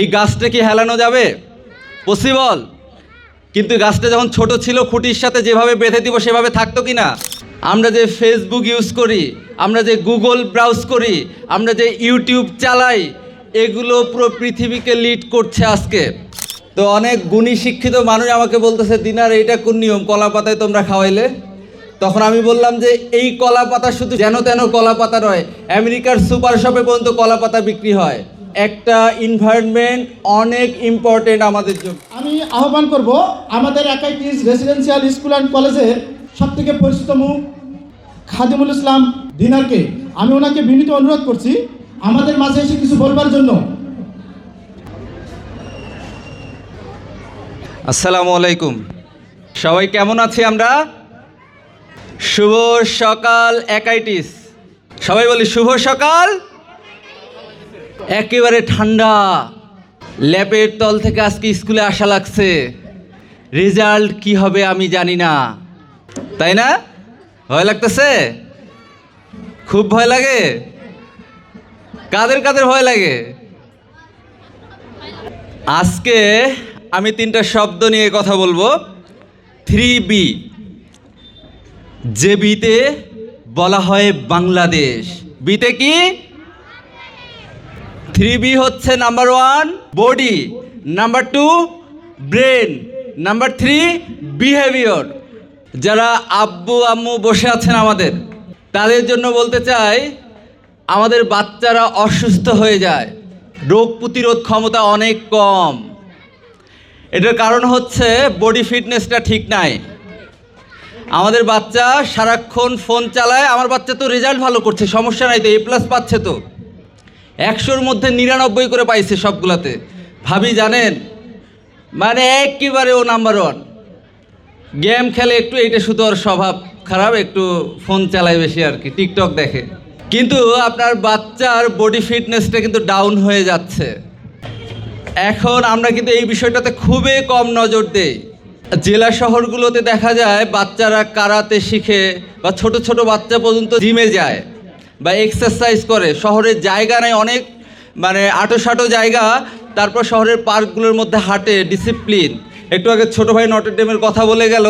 এই গাছটা কি হেলানো যাবে? পসিবল। কিন্তু গাছটা যখন ছোট ছিল খুঁটির সাথে যেভাবে বেঁধে দিব সেভাবে থাকতো কি না? আমরা যে ফেসবুক ইউজ করি, আমরা যে গুগল ব্রাউজ করি, আমরা যে ইউটিউব চালাই, এগুলো পুরো পৃথিবীকে লিড করছে আজকে। তো অনেক গুণী শিক্ষিত মানুষ আমাকে বলতেছে, দিনার এইটা কোন নিয়ম, কলা পাতায় তোমরা খাওয়াইলে? তখন আমি বললাম যে এই কলা পাতা শুধু যেন তেন কলা পাতা নয়, আমেরিকার সুপার শপে পর্যন্ত কলা পাতা বিক্রি হয়। একটা এনভায়রনমেন্ট অনেক ইম্পর্টেন্ট আমাদের জন্য। আমি আহ্বান করব আমাদের একাইটিস রেসিডেন্সিয়াল স্কুল অ্যান্ড কলেজের সবথেকে পরিচিত মুখ খাদিমুল ইসলাম দিনারকে আমি ওনাকে বিনীত অনুরোধ করছি আমাদের মাঝে এসে কিছু বলবার জন্য। আসসালামু আলাইকুম, সবাই কেমন আছি আমরা? শুভ সকাল একাইটিস, সবাই বলি শুভ সকাল। একেবারে ঠান্ডা, ল্যাপের তল থেকে আজকে স্কুলে আসা লাগছে। রেজাল্ট কি হবে আমি জানি না, তাই না? ভয় লাগতেছে? খুব ভয় লাগে? কাদের কাদের ভয় লাগে? আজকে আমি তিনটা শব্দ নিয়ে কথা বলবো। 3B, যে বিতে বলা হয় বাংলাদেশ। বিতে কি? 3B হচ্ছে number 1 body, number 2 brain, number 3 behaviour. যারা আব্বু আম্মু বসে আছেন আমাদের, তাদের জন্য বলতে চাই, আমাদের বাচ্চারা অসুস্থ হয়ে যায়, রোগ প্রতিরোধ ক্ষমতা অনেক কম। এটার কারণ হচ্ছে বডি ফিটনেসটা ঠিক নাই। আমাদের বাচ্চা সারাক্ষণ ফোন চালায়। আমার বাচ্চা তো রেজাল্ট ভালো করছে, সমস্যা নাই তো, A+ পাচ্ছে তো, 100-র মধ্যে 99 করে পাইছে সবগুলাতে। ভাবি জানেন, মানে একেবারে ও নাম্বার 1। গেম খেলে একটু, এইটা শুধু ওর স্বভাব খারাপ, একটু ফোন চালায় বেশি আর কি, টিকটক দেখে। কিন্তু আপনার বাচ্চার বডি ফিটনেসটা কিন্তু ডাউন হয়ে যাচ্ছে। এখন আমরা কিন্তু এই বিষয়টাতে খুবই কম নজর দেই। জেলা শহরগুলোতে দেখা যায় বাচ্চারা কারাতে শিখে, বা ছোট ছোট বাচ্চা পর্যন্ত জিমে যায় বা এক্সারসাইজ করে। শহরের জায়গা নাই অনেক, মানে আটো জায়গা, তারপর শহরের পার্কগুলোর মধ্যে হাঁটে, ডিসিপ্লিন। একটু আগে ছোটো ভাই নটর ডেমের কথা বলে গেল,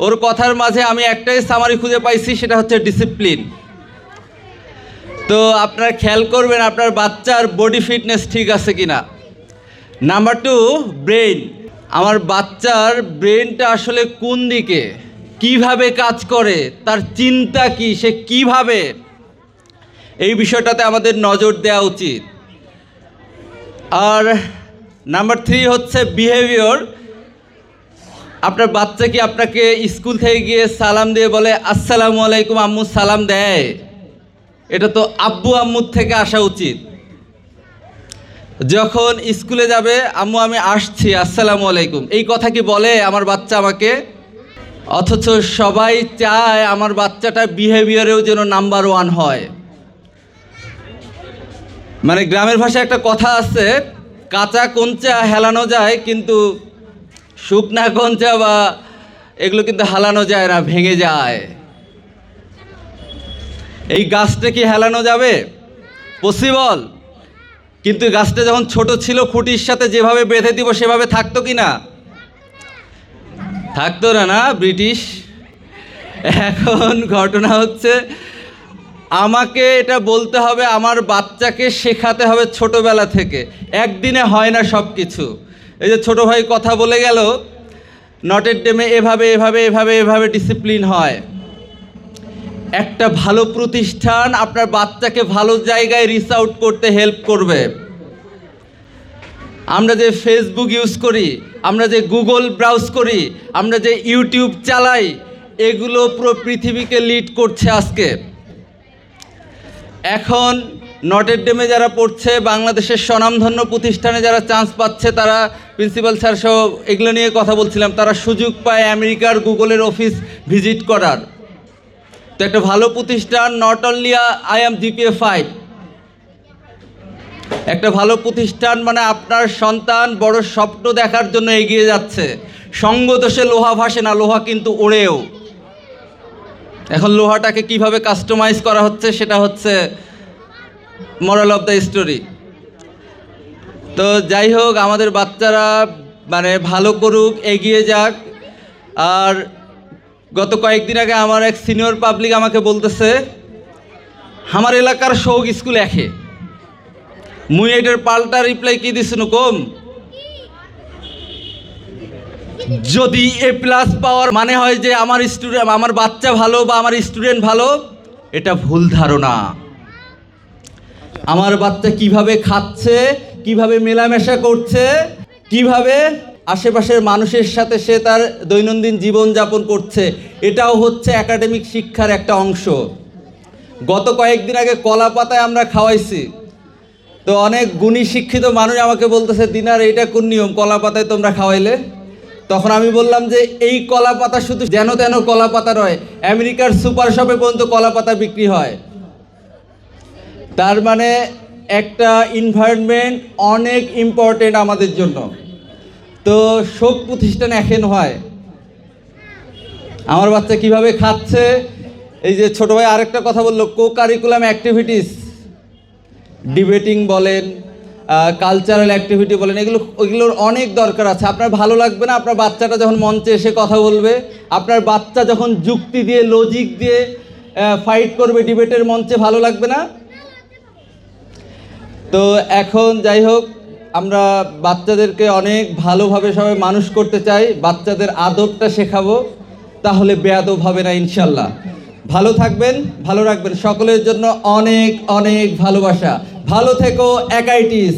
ওর কথার মাঝে আমি একটাই সামারি খুঁজে পাইছি, সেটা হচ্ছে ডিসিপ্লিন। তো আপনারা খেয়াল করবেন আপনার বাচ্চার বডি ফিটনেস ঠিক আছে কিনা। Number 2 brain. আমার বাচ্চার ব্রেনটা আসলে কোন দিকে, কিভাবে কাজ করে, তার চিন্তা কি, সে কিভাবে, এই বিষয়টাতে আমাদের নজর দেওয়া উচিত। আর নাম্বার 3 হচ্ছে বিহেভিয়র। আপনার বাচ্চা কি আপনাকে স্কুল থেকে গিয়ে সালাম দিয়ে বলে আসসালামু আলাইকুম আম্মু, সালাম দেয়? এটা তো আব্বু আম্মুর থেকে আসা উচিত। যখন স্কুলে যাবে, আম্মু আমি আসছি, আসসালামু আলাইকুম, এই কথা কি বলে আমার বাচ্চা আমাকে? অথচ সবাই চায় আমার বাচ্চাটা বিহেভিয়ারেও যেন নাম্বার 1 হয়। মানে গ্রামের ভাষায় একটা কথা আছে, কাঁচা কঞ্চা হেলানো যায়, কিন্তু শুকনা কঞ্চা বা এগুলো কিন্তু হেলানো যায় না, ভেঙে যায়। এই গাছটা কি হেলানো যাবে? পসিবল। কিন্তু গাছটা যখন ছোট ছিল খুঁটির সাথে যেভাবে বেঁধে দিব সেভাবে থাকতো কি না? থাকতো না, না ব্রিটিশ। এখন ঘটনা হচ্ছে, আমাকে এটা বলতে হবে, আমার বাচ্চাকে শেখাতে হবে ছোটবেলা থেকে। একদিনে হয় না সব কিছু। এই যে ছোটো ভাই কথা বলে গেল, নটের ডেমে এভাবে এভাবে এভাবে এভাবে ডিসিপ্লিন হয়। একটা ভালো প্রতিষ্ঠান আপনার বাচ্চাকে ভালো জায়গায় রিচ আউট করতে হেল্প করবে। আমরা যে ফেসবুক ইউজ করি, আমরা যে গুগল ব্রাউজ করি, আমরা যে ইউটিউব চালাই, এগুলো পুরো পৃথিবীকে লিড করছে আজকে। এখন নটের ডেমে যারা পড়ছে, বাংলাদেশের স্বনামধন্য প্রতিষ্ঠানে যারা চান্স পাচ্ছে, তারা প্রিন্সিপাল স্যার সহ এগুলো নিয়ে কথা বলছিলাম, তারা সুযোগ পায় আমেরিকার গুগলের অফিস ভিজিট করার। তো একটা ভালো প্রতিষ্ঠান, নট অনলি IAM GPA 5, একটা ভালো প্রতিষ্ঠান মানে আপনার সন্তান বড় স্বপ্ন দেখার জন্য এগিয়ে যাচ্ছে। সঙ্গ দোষে লোহা ভাসে না, লোহা কিন্তু ওড়েও। এখন লোহাটাকে কিভাবে কাস্টমাইজ করা হচ্ছে, সেটা হচ্ছে মোরাল অফ দ্য স্টোরি। তো যাই হোক, আমাদের বাচ্চারা মানে ভালো করুক, এগিয়ে যাক। আর গত কয়েকদিন আগে আমার এক সিনিয়র পাবলিক আমাকে বলতেছে, আমার এলাকার শৌক স্কুল একে মুই এটার পাল্টা রিপ্লাই কি দিস কম, যদি এ প্লাস পাওয়ার মানে হয় যে আমার স্টুডেন্ট, আমার বাচ্চা ভালো বা আমার স্টুডেন্ট ভালো, এটা ভুল ধারণা। আমার বাচ্চা কিভাবে খাচ্ছে, কিভাবে মেলামেশা করছে, কিভাবে আশেপাশের মানুষের সাথে সে তার দৈনন্দিন জীবন যাপন করছে, এটাও হচ্ছে একাডেমিক শিক্ষার একটা অংশ। গত কয়েকদিন আগে কলা পাতায় আমরা খাওয়াইছি, তো অনেক গুণী শিক্ষিত মানুষ আমাকে বলতেছে, দিনার এইটা কোন নিয়ম, কলা পাতায় তোমরা খাওয়াইলে? তখন আমি বললাম যে এই কলা পাতা শুধু যেন তেন কলা পাতা নয়, আমেরিকার সুপার শপে পর্যন্ত কলা পাতা বিক্রি হয়। তার মানে একটা এনভায়রনমেন্ট অনেক ইম্পর্টেন্ট আমাদের জন্য। তো শোক প্রতিষ্ঠান এখন হয়, আমার বাচ্চা কিভাবে খাচ্ছে। এই যে ছোটো ভাই আরেকটা কথা বললো, কো কারিকুলাম অ্যাক্টিভিটিস, ডিবেটিং বলেন, কালচারাল অ্যাক্টিভিটি বলেন, ওইগুলোর অনেক দরকার আছে। আপনার ভালো লাগবে না আপনার বাচ্চাটা যখন মঞ্চে এসে কথা বলবে, আপনার বাচ্চা যখন যুক্তি দিয়ে লজিক দিয়ে ফাইট করবে ডিবেটের মঞ্চে, ভালো লাগবে না? তো এখন যাই হোক, আমরা বাচ্চাদেরকে অনেক ভালোভাবে সবাই মানুষ করতে চাই, বাচ্চাদের আদবটা শেখাবো, তাহলে বেয়াদব হবে না ইনশাল্লাহ। ভালো থাকবেন, ভালো রাখবেন, সকলের জন্য অনেক অনেক ভালোবাসা। ভালো থেকো একাইটিস।